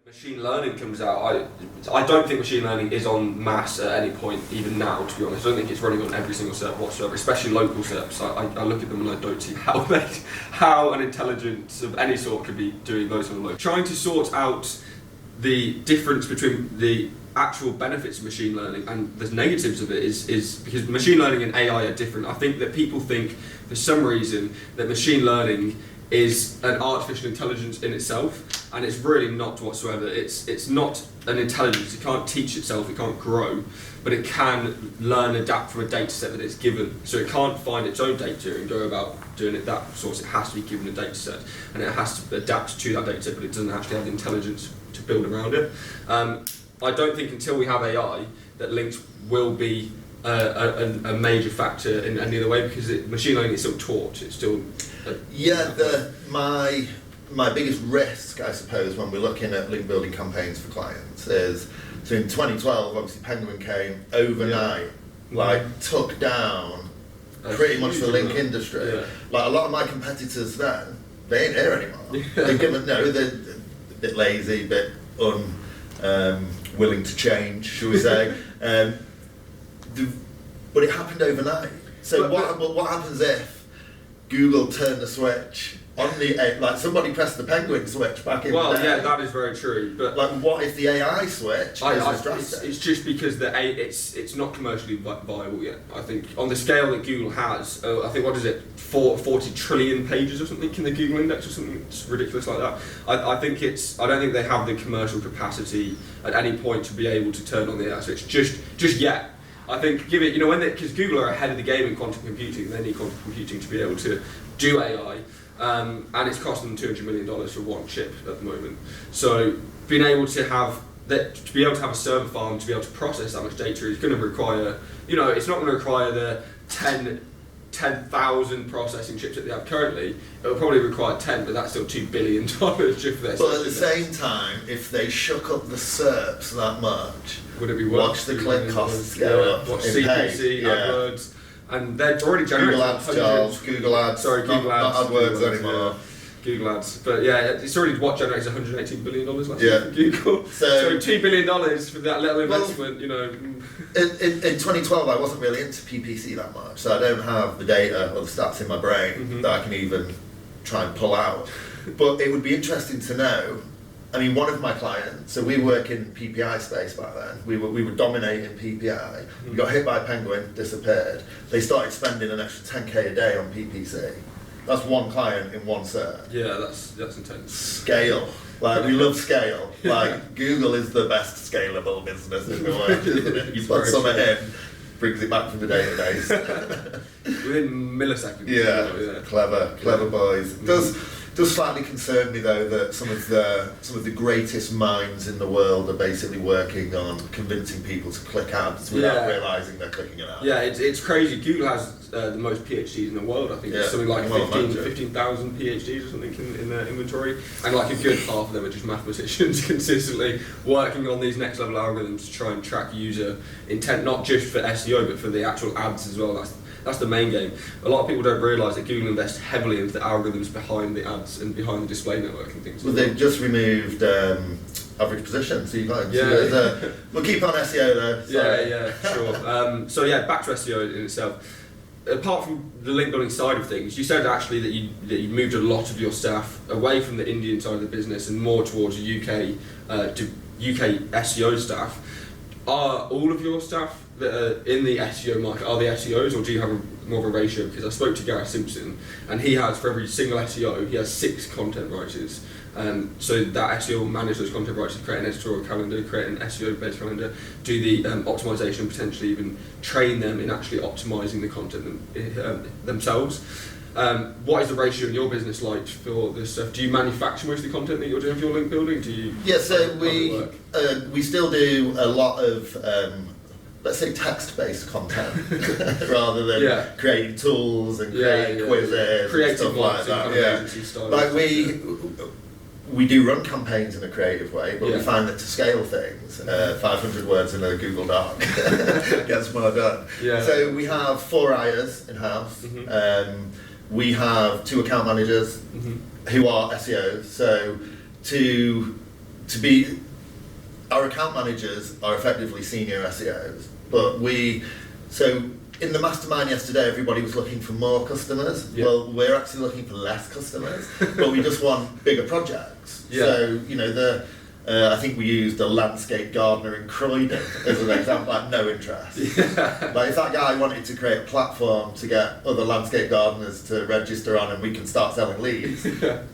machine learning comes out, I don't think machine learning is en masse at any point, even now, to be honest. I don't think it's running on every single SERP whatsoever, especially local SERPs. I look at them and I don't see how an intelligence of any sort could be doing those sort of local. Trying to sort out the difference between the actual benefits of machine learning and the negatives of it is because machine learning and AI are different. I think that people think, for some reason, that machine learning is an artificial intelligence in itself, and it's really not whatsoever. It's not an intelligence. It can't teach itself, it can't grow, but it can learn, adapt from a data set that it's given. So it can't find its own data and go about doing it that source. It has to be given a data set, and it has to adapt to that data set, but it doesn't actually have the intelligence to build around it. I don't think until we have AI that links will be a major factor in any other way, because machine learning is still taught. It's still my biggest risk, I suppose, when we're looking at link building campaigns for clients is, so in 2012, obviously Penguin came overnight, took down pretty much the link industry. Yeah. Like a lot of my competitors then, they ain't here anymore. They're given, they're a bit lazy, a bit willing to change, shall we say. But it happened overnight. So what happens if Google turned the switch on the somebody pressed the Penguin switch back in the day? Well, yeah, that is very true. But what if the AI switch is drastic? It's just because it's not commercially viable yet. I think on the scale that Google has, I think what is it, 40 trillion pages or something in the Google Index or something ridiculous like that. I don't think they have the commercial capacity at any point to be able to turn on the AI switch just yet. I think because Google are ahead of the game in quantum computing, they need quantum computing to be able to do AI, and it's costing them $200 million for one chip at the moment. So being able to have a server farm to be able to process that much data is going to require, it's not going to require the 10,000 processing chips that they have currently. It'll probably require 10, but that's still $2 billion just for their. But at the same time, if they shook up the SERPs that much, would it be worth? Watch the click costs go up. Watch CPC, AdWords, and they're already generating Google Ads, Charles. Google Ads. Sorry, Google Ads. Not AdWords anymore. Google Ads, but yeah, it's already generates $118 billion last year for Google. So $2 billion for that little investment, In 2012, I wasn't really into PPC that much, so I don't have the data or the stats in my brain that I can even try and pull out. But it would be interesting to know. I mean, one of my clients, so we work in PPI space back then. We were dominating PPI. We got hit by Penguin, disappeared. They started spending an extra 10k a day on PPC. That's one client in one SERP. Yeah, that's intense. Scale. We love scale. Google is the best scalable business in the world, isn't it? You put something in, brings it back from the database. Within milliseconds. Yeah. Clever boys. Does slightly concern me though that some of the greatest minds in the world are basically working on convincing people to click ads without realising they're clicking an ad. Yeah, it's crazy. Google has the most PhDs in the world. I think it's something like 15,000 PhDs or something in their inventory, and like a good half of them are just mathematicians consistently working on these next level algorithms to try and track user intent, not just for SEO but for the actual ads as well. That's the main game. A lot of people don't realise that Google invests heavily into the algorithms behind the ads and behind the display network and things. Well, they've just removed average position, so you can't. We'll keep on SEO though. Sure. So back to SEO in itself. Apart from the link building side of things, you said actually that you moved a lot of your staff away from the Indian side of the business and more towards the UK SEO staff. Are all of your staff that are in the SEO market, are they SEOs, or do you have more of a ratio? Because I spoke to Gareth Simpson, and he has, for every single SEO, he has 6 content writers. So that SEO will manage those content writers, create an editorial calendar, create an SEO-based calendar, do the optimization, and potentially even train them in actually optimizing the content themselves. What is the ratio in your business like for this stuff? Do you manufacture most of the content that you're doing for your link building? So we still do a lot of let's say text-based content rather than creating tools and creating quizzes and stuff like that. We do run campaigns in a creative way, but we find that to scale things, 500 words in a Google Doc gets more done. So we have 4 writers in-house. We have 2 account managers who are SEOs. So to our account managers are effectively senior SEOs, but so in the mastermind yesterday, everybody was looking for more customers. Yeah. Well, we're actually looking for less customers, but we just want bigger projects. Yeah. So, I think we used a landscape gardener in Croydon as an example, like no interest. Yeah. Like if that guy wanted to create a platform to get other landscape gardeners to register on and we can start selling leads,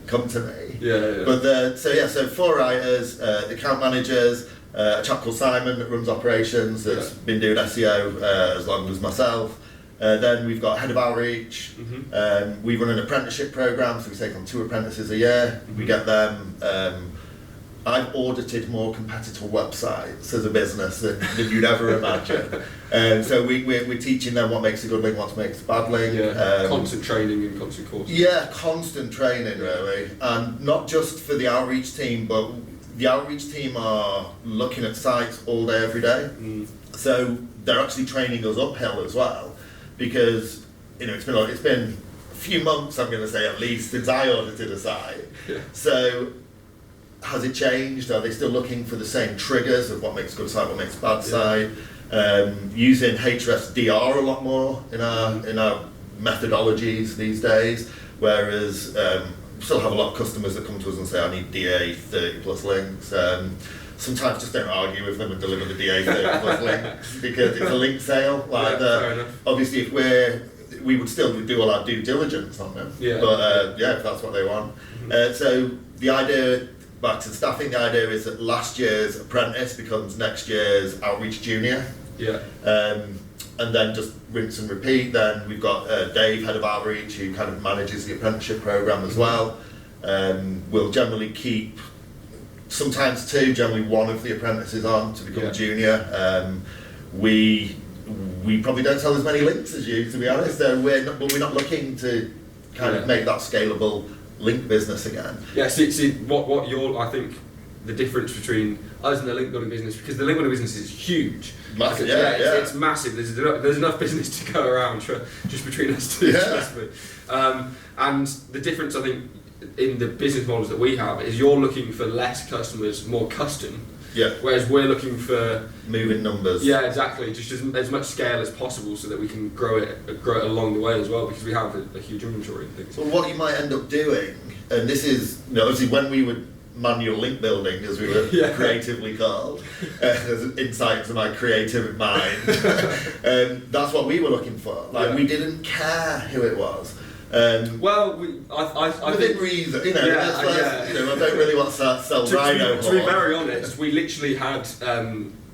come to me. Yeah. But so 4 writers, the account managers, a chap called Simon that runs operations that's been doing SEO as long as myself. Then we've got head of outreach. Mm-hmm. We run an apprenticeship program, so we take on 2 apprentices a year. Mm-hmm. We get them. I've audited more competitor websites as a business than you'd ever imagine. So we're teaching them what makes a good link, what makes a bad link. Yeah. Constant training and constant courses. Yeah, constant training really, and not just for the outreach team, but the outreach team are looking at sites all day, every day. Mm. So they're actually training us uphill as well, because it's been a few months, I'm going to say at least, since I audited a site. Yeah. So has it changed? Are they still looking for the same triggers of what makes a good site, what makes a bad site? Using HRSDR a lot more in our methodologies these days, whereas we still have a lot of customers that come to us and say, I need DA 30 plus links. Sometimes just don't argue with them and deliver the DA 30 plus links because it's a link sale. Obviously, if we would still do all our due diligence on them, but if that's what they want. Mm-hmm. So the idea, back to the staffing, the idea is that last year's apprentice becomes next year's outreach junior. Yeah. And then just rinse and repeat. Then we've got Dave, head of outreach, who kind of manages the apprenticeship program as well. We'll generally keep, sometimes 2, generally 1 of the apprentices on to become a junior. We probably don't sell as many links as you, to be honest. But we're not looking to kind of make that scalable link business again. Yeah. See what I think the difference between us and the link building business, because the link building business is huge. Massive, it's massive. There's enough business to go around just between us 2, trust me. And the difference, I think, in the business models that we have is you're looking for less customers, more custom. Yeah. Whereas we're looking for moving numbers. Yeah, exactly. Just as much scale as possible, so that we can grow it along the way as well, because we have a huge inventory and things. Well, what you might end up doing, and this is obviously when we would manual link building, as we were creatively called, as an insight to my creative mind. That's what we were looking for. We didn't care who it was. I within think reason, I don't really want to sell rhino. To be very honest, we literally had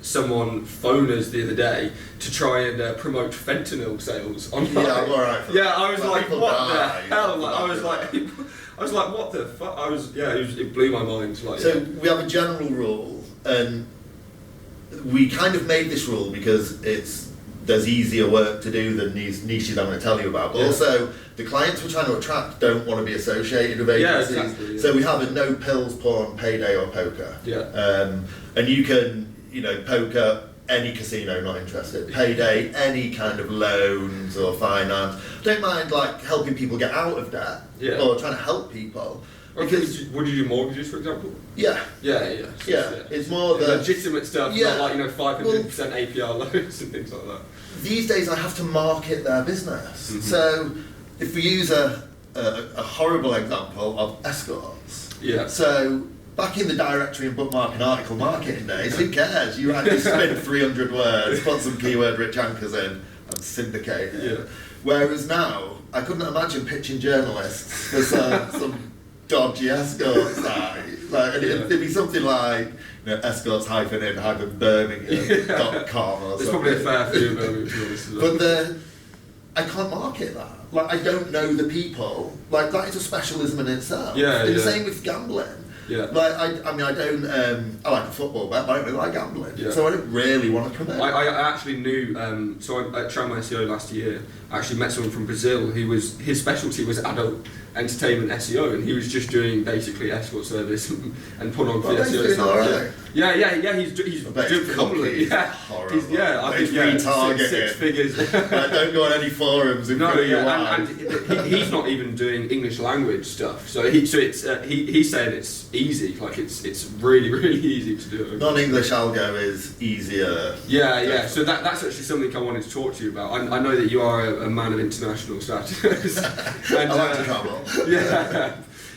someone phone us the other day to try and promote fentanyl sales online. Yeah, I'm alright. I was like, what the hell? I was like, what the fuck? It blew my mind. So we have a general rule, and we kind of made this rule because there's easier work to do than these niches I'm going to tell you about. But also, the clients we're trying to attract don't want to be associated with agencies. Yeah, exactly, So we have a no pills, porn, payday or poker. Yeah. And you can, poker, any casino, not interested. Payday, any kind of loans or finance. Don't mind helping people get out of debt or trying to help people. Because would you do mortgages, for example? Yeah. It's more the legitimate stuff, not 500% APR loans and things like that. These days, I have to market their business. Mm-hmm. So, if we use a horrible example of escorts. Yeah. So, back in the directory and bookmark and article marketing days, who cares? You had to spin 300 words, put some keyword-rich anchors in, and syndicate it. Yeah. Whereas now, I couldn't imagine pitching journalists for some dodgy escort site. It'd be something like escorts-in-birmingham.com or There's something. probably a fair few of Birmingham. But I can't market that. I don't know the people. That is a specialism in itself. The same with gambling. Yeah. I don't. I like a football bet, but I don't really like gambling. Yeah. So I don't really want to promote. I actually knew. So I tried my SEO last year. I actually met someone from Brazil his specialty was adult entertainment SEO, and he was just doing basically escort service and pornography SEO stuff. He's doing phenomenally. I think six figures. Don't go on any forums and and he's not even doing English language stuff. So he's saying it's easy. Like it's really really easy to do. Non-English algo is easier. Yeah. So that's actually something I wanted to talk to you about. I know that you are a man of international status. And, I like to travel. Yeah.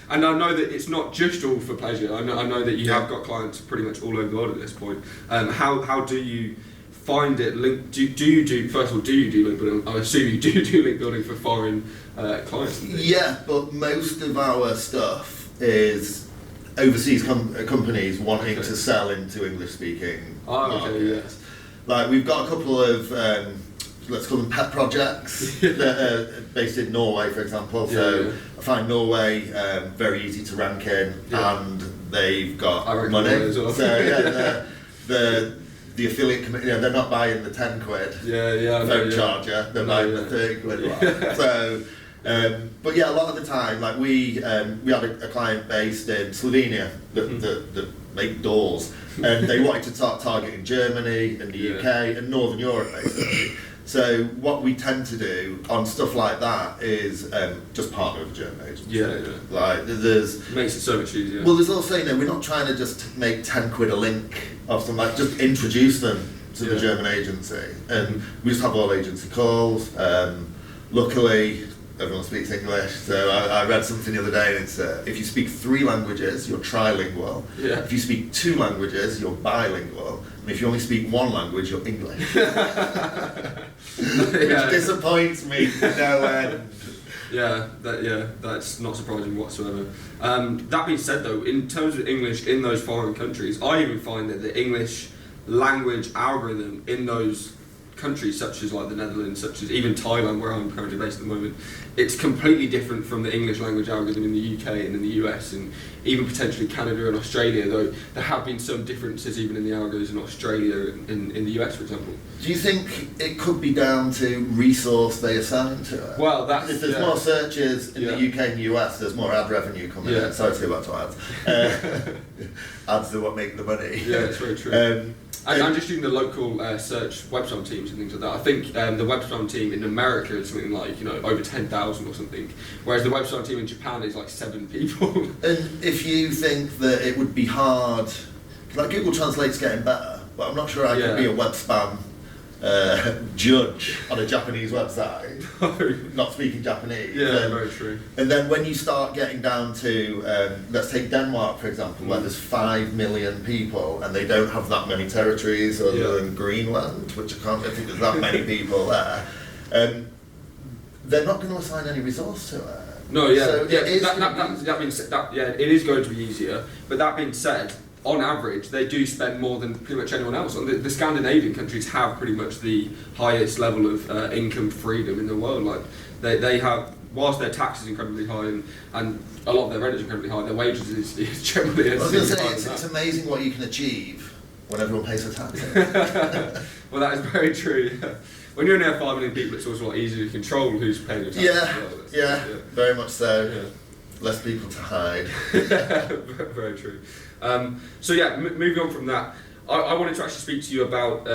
And I know that it's not just all for pleasure. I know that you have got clients pretty much all over the world at this point. How do you find it? Do you do first of all? Do you do link building? I assume you do link building for foreign clients. Yeah, but most of our stuff is overseas companies wanting to sell into English-speaking markets. Okay, yes. Like we've got a couple of let's call them pet projects that are based in Norway, for example. So I find Norway very easy to rank in, and they've got money. Well. So the affiliate committee, they're not buying the 10 quid phone charger, they're buying the 30 quid one. So, but yeah, a lot of the time, like we had a client based in Slovenia that make doors, and they wanted to start targeting Germany and the UK and Northern Europe basically. So what we tend to do on stuff like that is just partner with German agents. Like there's makes it so much easier. Well, there's also we're not trying to just make 10 quid a link of something, like just introduce them to the German agency, and we just have all agency calls. Luckily, everyone speaks English, so I read something the other day, and it's if you speak 3 languages, you're trilingual. If you speak 2 languages, you're bilingual. And if you only speak 1 language, you're English. Which disappoints me to no end. That's not surprising whatsoever. That being said though, in terms of English in those foreign countries, I even find that the English language algorithm in those countries such as like the Netherlands, such as even Thailand where I'm currently based at the moment, it's completely different from the English language algorithm in the UK and in the US and even potentially Canada and Australia, though there have been some differences even in the algorithms in Australia and in the US, for example. Do you think it could be down to resource they assign to it? Well, if there's more searches in the UK and the US, there's more ad revenue coming in. Sorry to go back to ads. Ads are what make the money. Yeah, it's very true. I'm just doing the local search website teams and things like that. I think the website team in America is something like over 10,000 or something, whereas the website team in Japan is like 7 people. And if you think that it would be hard, like Google Translate's getting better, but I'm not sure I could be a web spam judge on a Japanese website, not speaking Japanese. Very true. And then when you start getting down to, let's take Denmark for example, where there's 5 million people and they don't have that many territories other than Greenland, which I think there's that many people there. They're not going to assign any resource to it. No, So that being said, it is going to be easier. But that being said, on average, they do spend more than pretty much anyone else. The Scandinavian countries have pretty much the highest level of income freedom in the world. Like they have, whilst their tax is incredibly high and a lot of their rent is incredibly high, their wages is generally. I was going to say it's amazing what you can achieve when everyone pays their tax. Well, that is very true. When you only have 5 million people, it's also a lot easier to control who's paying your tax. Very much so. Less people to hide. Very true. Moving on from that, I wanted to actually speak to you about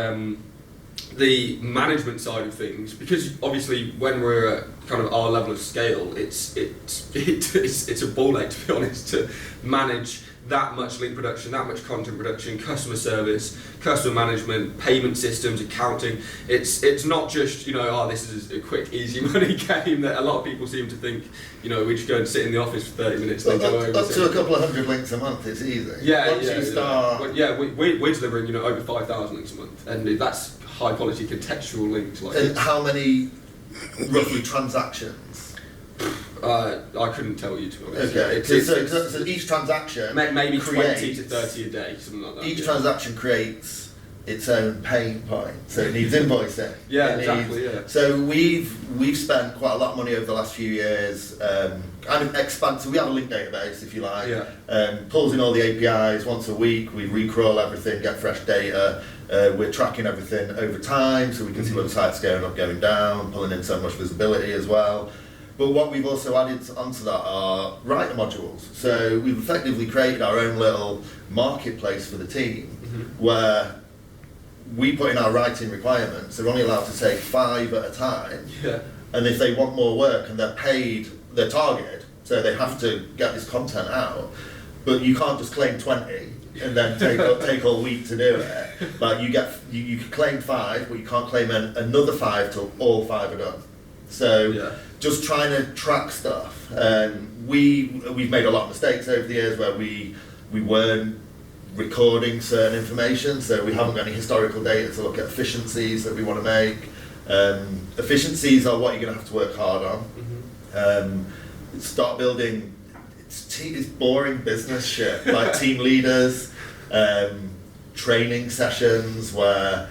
the management side of things, because obviously when we're at kind of our level of scale, it's a ball ache, to be honest, to manage that much link production, that much content production, customer service, customer management, payment systems, accounting. It's not just this is a quick easy money game that a lot of people seem to think. We just go and sit in the office for 30 minutes and go over. Up to a couple of 100 links a month, it's easy. Once you start. We're delivering over 5,000 links a month, and that's high quality contextual links. And how many roughly transactions? I couldn't tell you, to be honest. Okay, so each transaction maybe 20 to 30 a day, something like that. Each transaction creates its own pain point, so it needs invoicing. Exactly. So we've spent quite a lot of money over the last few years, kind of expand. So we have a link database, if you like, pulls in all the APIs once a week. We recrawl everything, get fresh data. We're tracking everything over time, so we can see whether the site's going up, going down, pulling in so much visibility as well. But what we've also added onto that are writer modules. So we've effectively created our own little marketplace for the team, where we put in our writing requirements. They're only allowed to take 5 at a time. And if they want more work and they're paid, they're targeted, so they have to get this content out, but you can't just claim 20 and then take all week to do it. Like you can claim 5, but you can't claim another 5 till all 5 are done. So just trying to track stuff. We've made a lot of mistakes over the years where we weren't recording certain information, so we haven't got any historical data to look at efficiencies that we want to make. Efficiencies are what you're going to have to work hard on. Start building. It's boring business shit, like team leaders, training sessions where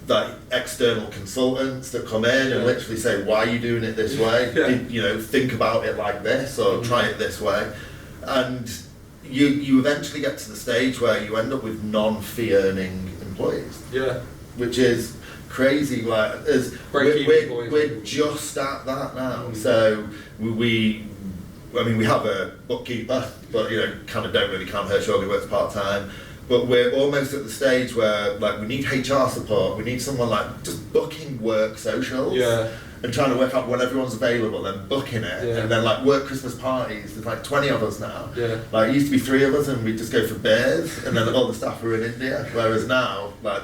like external consultants that come in and literally say, why are you doing it this way? Think about it like this, or try it this way. And you eventually get to the stage where you end up with non-fee earning employees. Which is crazy. Like we're just at that now. So we have a bookkeeper, but kind of don't really count her. She only works part time. But we're almost at the stage where like we need HR support. We need someone like just booking work socials. And trying to work out when everyone's available and booking it, and then like work Christmas parties. There's like 20 of us now. Like it used to be 3 of us, and we'd just go for beers, and then all the staff were in India. Whereas now, like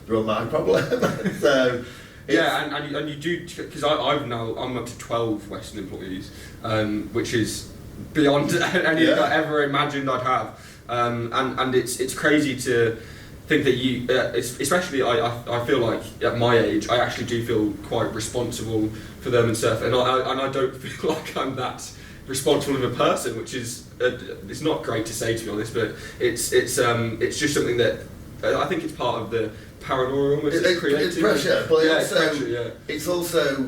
they're all my problem. So and you do, because I'm up to 12 Western employees, which is beyond any that I ever imagined I'd have. And it's crazy to think that you, especially I feel like at my age, I actually do feel quite responsible for them and stuff, and I don't feel like I'm that responsible of a person, which is it's not great to say, to be honest, but it's just something that I think it's part of the paranoia almost. It's pressure, but it's also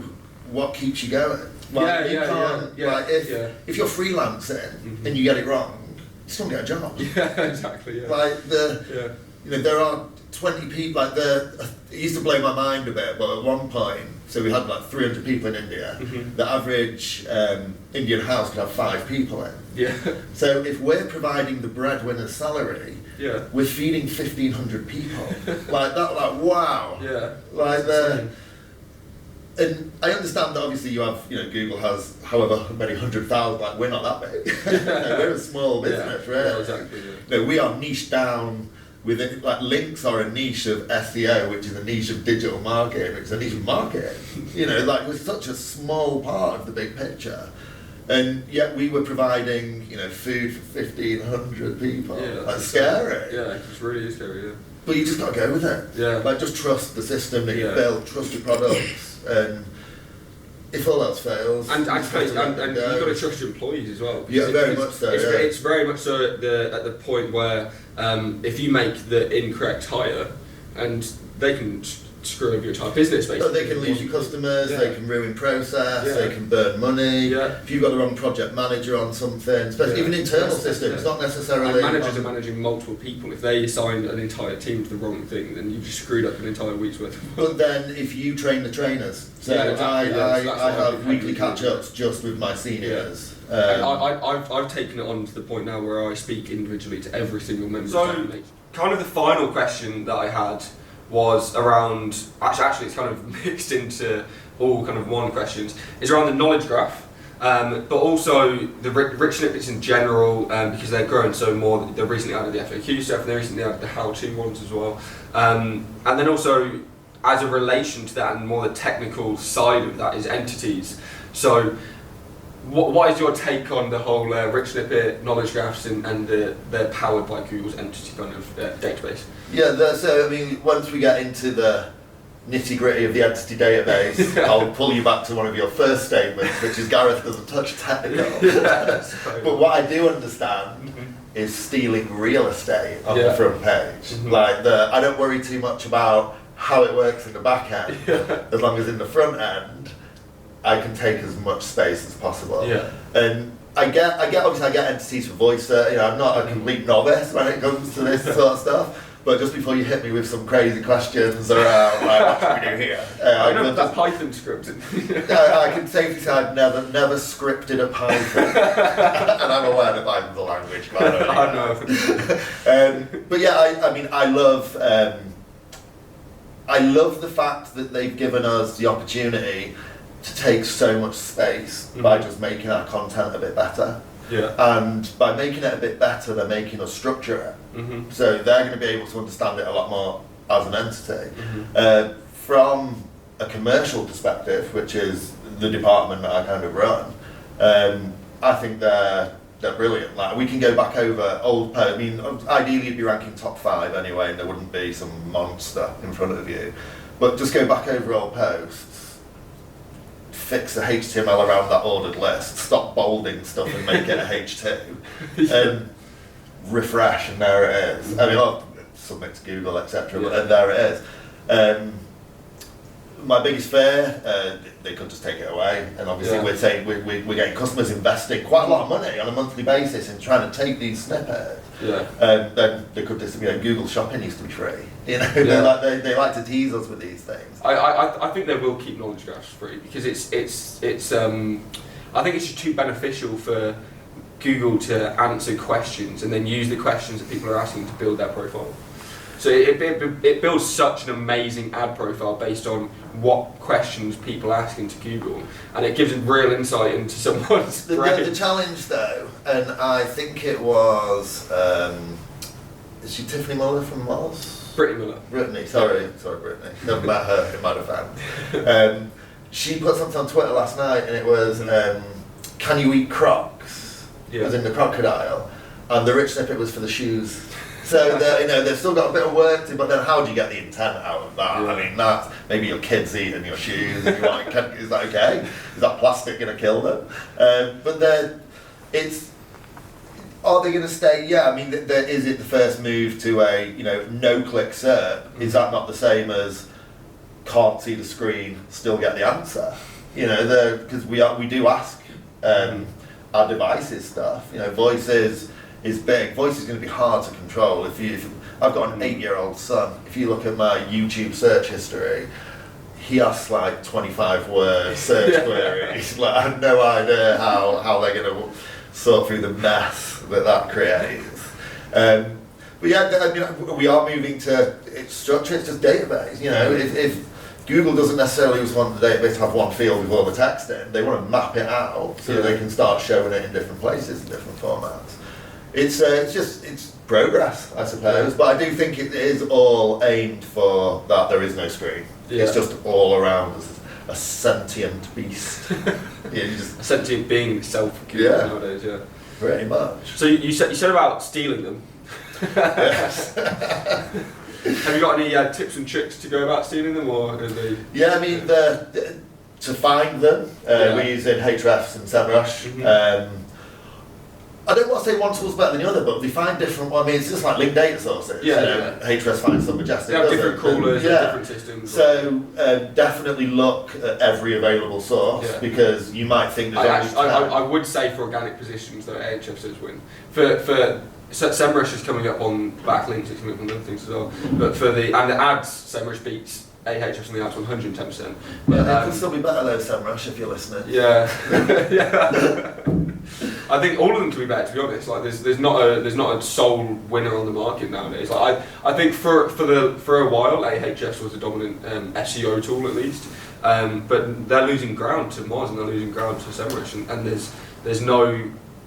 what keeps you going. Like if you're freelancing and you get it wrong, you still get a job. Exactly. Like there are 20 people. Like it used to blow my mind a bit, but at one point, so we had like 300 people in India. The average Indian house could have 5 people in. So if we're providing the breadwinner's salary, we're feeding 1,500 people. Like that. Like wow. And I understand that obviously you have, Google has however many 100,000, like we're not that big. We're a small business, really. Exactly. We are niched down within, like links are a niche of SEO, which is a niche of digital marketing, which is a niche of marketing. Like we're such a small part of the big picture. And yet we were providing, food for 1,500 people. That's scary. It's really scary, But you just got to go with it. Like just trust the system that you built, trust your products. And if all else fails, and you've got to trust your employees as well. Very much so. It's very much so at the point where if you make the incorrect hire, and they can screw over your entire business, basically. But they can lose your customers, they can ruin process, they can burn money. If you've got the wrong project manager on something, especially even internal systems, not necessarily. And managers are managing multiple people. If they assign an entire team to the wrong thing, then you've just screwed up an entire week's worth. But then if you train the trainers, so I have weekly catch-ups just with my seniors. I've taken it on to the point now where I speak individually to every single member. So, kind of the final question that I had was around, actually it's kind of mixed into all kind of one questions, is around the knowledge graph, but also the rich snippets in general, because they're growing so more. They've recently added the FAQ stuff, and they recently added the how-to ones as well, and then also as a relation to that and more the technical side of that is entities. So what is your take on the whole rich snippet knowledge graphs and they're powered by Google's entity kind of database? So I mean, once we get into the nitty gritty of the entity database, I'll pull you back to one of your first statements, which is Gareth doesn't touch technical. But what I do understand is stealing real estate on the front page. Like I don't worry too much about how it works in the back end, as long as in the front end I can take as much space as possible. And I get entities for voice. I'm not a complete novice when it comes to this sort of stuff. But just before you hit me with some crazy questions around like, what should we do here? I know that Python script. I can safely say I've never scripted a Python, and I'm aware that Python's a language. But I know. But I mean, I love the fact that they've given us the opportunity to take so much space by just making our content a bit better. and by making it a bit better, they're making us structure it. Mm-hmm. So they're going to be able to understand it a lot more as an entity. Mm-hmm. From a commercial perspective, which is the department that I kind of run, I think they're brilliant. Like, we can go back over old posts. I mean, ideally you'd be ranking top 5 anyway, and there wouldn't be some monster in front of you. But just go back over old posts, fix the HTML around that ordered list, stop bolding stuff and make it a H2, refresh, and there it is. I mean, I'll submit to Google, etc., and there it is. My biggest fear, they could just take it away, and obviously we're getting customers investing quite a lot of money on a monthly basis in trying to take these snippets. Then they could just, Google Shopping used to be free. They like to tease us with these things. I think they will keep knowledge graphs free because it's I think it's just too beneficial for Google to answer questions and then use the questions that people are asking to build their profile. So it builds such an amazing ad profile based on what questions people are asking to Google, and it gives them real insight into someone's brain. The challenge though, and I think it was, is she Tiffany Muller from Mars? Brittany Muller. Sorry Brittany. Never met her, it might have found. She put something on Twitter last night, and it was, can you eat crocs? As in the crocodile, and the rich snippet was for the shoes. So they've still got a bit of work to, but then how do you get the intent out of that? I mean, that's maybe your kids eating your shoes. And you're like, is that okay? Is that plastic going to kill them? But then are they going to stay? Yeah, I mean, is it the first move to a no-click SERP? Is that not the same as can't see the screen, still get the answer? Because we do ask our devices stuff. Voice is big. Voice is going to be hard to control. If I've got an 8-year-old son. If you look at my YouTube search history, he asks like 25-word search queries. Like, I have no idea how they're going to sort through the mess that creates. But yeah, I mean, we are moving to structure. It's just database. If Google doesn't necessarily just want the database to have one field with all the text in, they want to map it out so they can start showing it in different places, in different formats. It's progress, I suppose, but I do think it is all aimed for that there is no screen. It's just all around us, a sentient beast. A sentient being itself. Nowadays, pretty much. So you said about stealing them. Yes. Have you got any tips and tricks to go about stealing them, or are they? Yeah, I mean, to find them, we're using Hrefs and SEMrush. I don't want to say one tool's better than the other, but they find different. I mean, it's just like linked data sources. Hrefs finds some Majestic. They have different crawlers, different systems. So definitely look at every available source because you might think there's I would say for organic positions though, Ahrefs does win. For SEMrush is coming up on backlinks, it's coming up on other things as well. But for the ads, SEMrush beats Ahrefs on the ads 110%. But it can still be better though, SEMrush, if you're listening. I think all of them can be better, to be honest. Like there's not a sole winner on the market nowadays. Like I think for a while Ahrefs was a dominant SEO tool at least, but they're losing ground to Moz and they're losing ground to SEMrush, and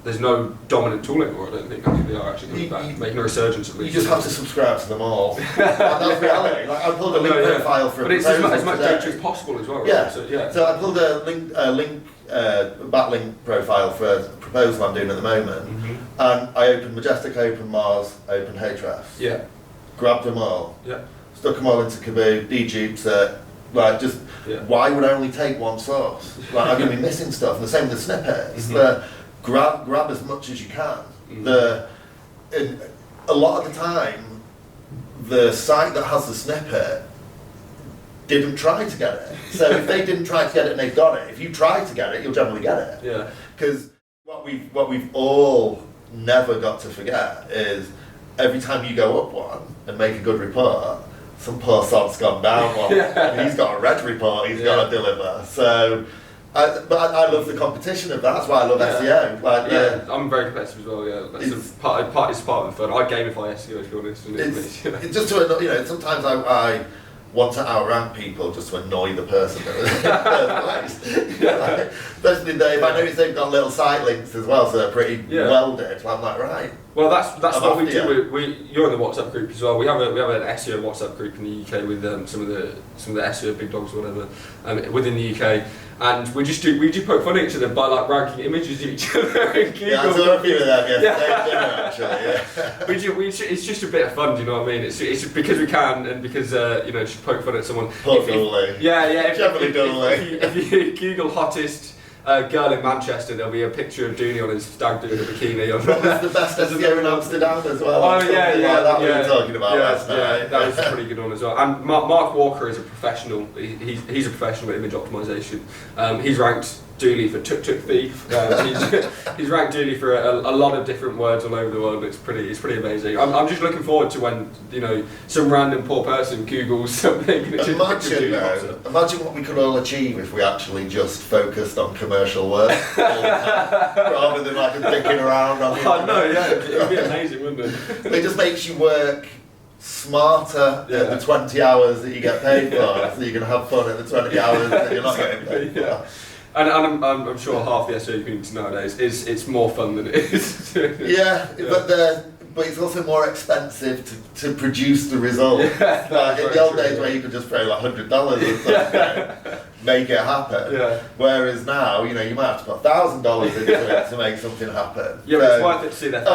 there's no dominant tool anymore. I don't think. I think they are actually coming back, making a resurgence at least. You just have to subscribe to them all. That's reality. Like I pulled a link profile for. But it's as much data as possible as well. Right? So I pulled a backlink profile for a proposal I'm doing at the moment, and I opened Majestic, opened Mars, opened Hrefs. Grabbed them all. Stuck them all into Kerboo, deduped it. Like just why would I only take one source? Like I'm going to be missing stuff. And the same with the snippets. Grab as much as you can. A lot of the time, the site that has the snippet didn't try to get it. So if they didn't try to get it and they got it, if you try to get it, you'll generally get it. Because what we've all never got to forget is every time you go up one and make a good report, some poor sod's gone down one. And he's got a red report he's got to deliver. So. But I love the competition of that. That's why I love SEO. Like, I'm very competitive as well. That's part of the fun. I gamify SEO, to be honest. It's just to sometimes want to outrank people just to annoy the person that was in the first place. Especially if I notice they've got little site links as well, so they're pretty welded. I'm like, right. Well, that's what we do. You're in the WhatsApp group as well. We have an SEO WhatsApp group in the UK with some of the SEO big dogs or whatever within the UK, and we do poke fun at each other by like ranking images of each other in Google. Yeah, I saw a few of them yesterday, actually. It's just a bit of fun. Do you know what I mean? It's because we can, and because just poke fun at someone. If you Google hottest girl in Manchester, there'll be a picture of Dooney on his stag doing a bikini. What was the best SEO in Amsterdam as well? Oh yeah, that we were talking about last night. Yeah, that was a pretty good one as well. And Mark Walker is a professional. He's a professional at image optimization. He's ranked duly for tuk tuk thief. He's ranked duly for a lot of different words all over the world. It's pretty amazing. I'm just looking forward to when some random poor person Googles something. Imagine what we could all achieve if we actually just focused on commercial work rather than like dicking around on the it'd be amazing, wouldn't it? It just makes you work smarter at the 20 hours that you get paid for, so you can have fun at the 20 hours that you're not getting paid for. And I'm sure half the SEO community nowadays it's more fun than it is. But it's also more expensive to produce the result. In the old days where you could just throw like $100 or something, make it happen. Yeah. Whereas now, you might have to put $1,000 into it to make something happen. Yeah, but it's worth it to see that.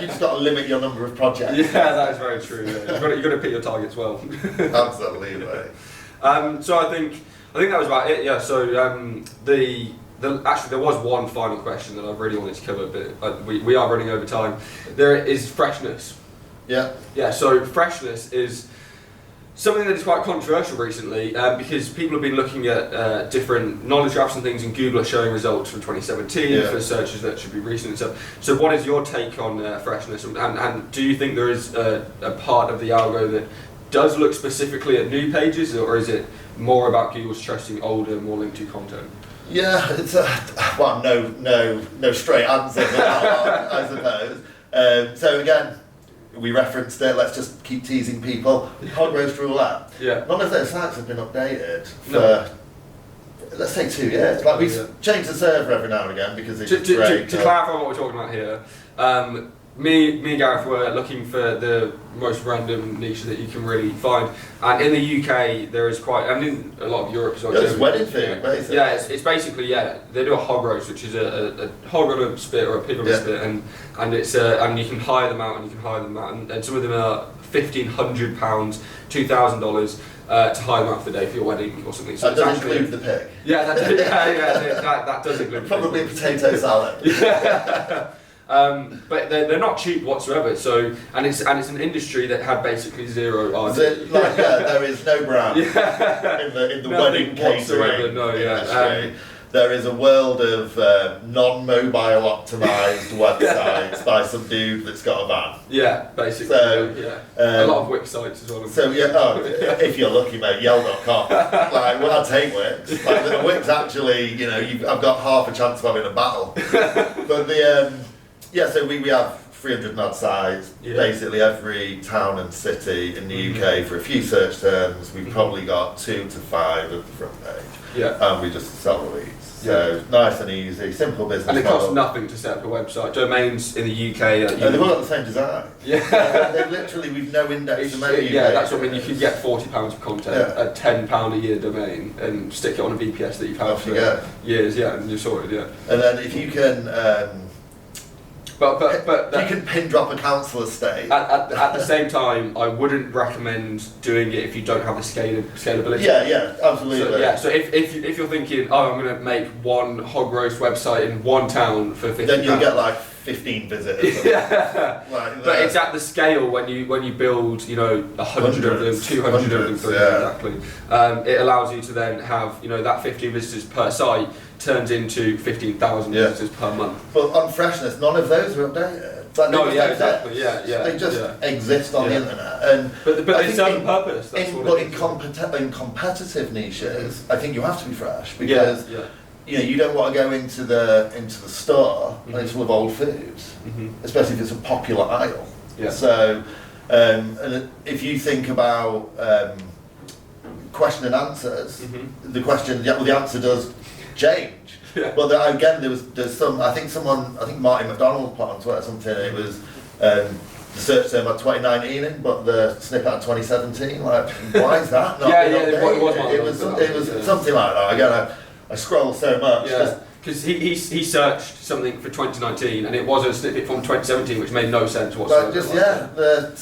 You just got to limit your number of projects. Yeah, that is very true. Yeah. You've got to pick your targets well. Absolutely. So I think that was about it. Yeah. So actually, there was one final question that I really wanted to cover, but we are running over time. There is freshness. Yeah. Yeah, so freshness is something that is quite controversial recently because people have been looking at different knowledge graphs and things, and Google are showing results from 2017 for searches that should be recent and stuff. So what is your take on freshness, and do you think there is a part of the algo that does look specifically at new pages, or is it more about Google's trusting older, more linked to content? Yeah, it's no straight answer to that one, I suppose. So again, we referenced it. Let's just keep teasing people. Hog roast roulette. Yeah. None of those sites have been updated for let's say 2 years. Like we've changed the server every now and again because it's great. To clarify what we're talking about here. Me and Gareth were looking for the most random niche that you can really find, and in the UK there is quite, and in a lot of Europe as well. Yeah, it's wedding food, basically. Yeah, it's basically they do a hog roast, which is a hog on a spit or a pig on a spit, and it's and you can hire them out, and some of them are £1,500, $2,000 to hire them out for the day for your wedding or something. So that does include the pig. Yeah, that does include. Probably a potato salad. But they're not cheap whatsoever. So and it's an industry that had basically zero R&D. There is no brand in the wedding catering industry. There is a world of non-mobile optimized websites by some dude that's got a van. Yeah, basically. So, a lot of Wix sites as well. So if you're lucky, mate, Yell.com. I'd take Wix. Wix actually, I've got half a chance of having a battle. But so we have 300 and odd sites, basically every town and city in the UK for a few search terms. We've probably got 2 to 5 at the front page. Yeah. And we just sell the leads. So nice and easy, simple business model. And it costs nothing to set up a website. Domains in the UK... they've all got the same design. Yeah. They literally, we've no index domain. Yeah, that's what I mean. You could get £40 of content at £10 a year domain and stick it on a VPS that you've had for years, and you're sorted, And then if you can... But you can pin drop a council estate. At the same time, I wouldn't recommend doing it if you don't have the scalability. Yeah, absolutely. So if you're thinking, I'm going to make one hog roast website in one town for £50, then you'll get like 15 visitors. But it's at the scale when you build 100 of them, 200 of them, exactly. It allows you to then have that 15 visitors per site turns into 15,000 visitors per month. But on freshness, none of those are updated. Exactly. They just exist on the internet, but they serve a purpose. In competitive niches, I think you have to be fresh because you don't want to go into the store and it's full of old foods, especially if it's a popular aisle. So And if you think about question and answers, the question, well, the answer does change. Yeah. But again, there's some. I think Martin McDonald put on Twitter something. It was the search term had 2019 in, but the snippet had 2017. Like, why is that not? It was something like that. Again, I scroll so much. Yeah. Because he searched something for 2019 and it was a snippet from 2017, which made no sense whatsoever.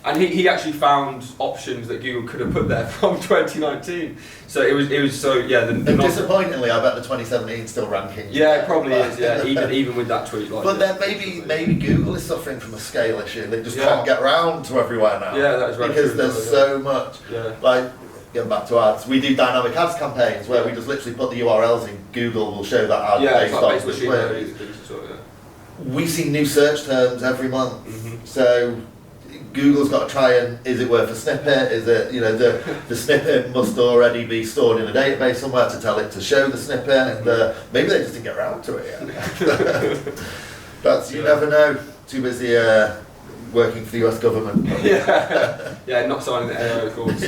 And he actually found options that Google could have put there from 2019. So it was disappointingly, I bet the 2017 still ranking. Yeah, it probably is. Yeah, even with that tweet. But then maybe Google is suffering from a scale issue. They just can't get around to everywhere now. Yeah, that is right. Because there's so much. Yeah. Like, getting back to ads, we do dynamic ads campaigns where we just literally put the URLs in. Google will show that ad based on which way. We see new search terms every month. So Google's got to try and, is it worth a snippet? Is it, the snippet must already be stored in a database somewhere to tell it to show the snippet, and maybe they just didn't get around to it yet. But you never know. Too busy working for the US government. Yeah, not signing the AO course.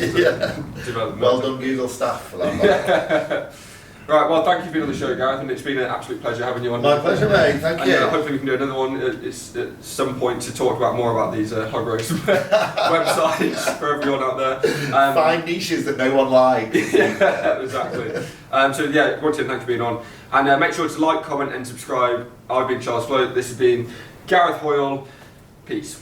Well done, Google staff, for that. Right, well, thank you for being on the show, Gareth, and it's been an absolute pleasure having you on. My pleasure, mate. Thank you. Hopefully we can do another one at some point to talk about more about these hog roast websites for everyone out there. Find niches that no one likes. Yeah, exactly. Once again, thanks for being on. And make sure to like, comment and subscribe. I've been Charles Float. This has been Gareth Hoyle. Peace.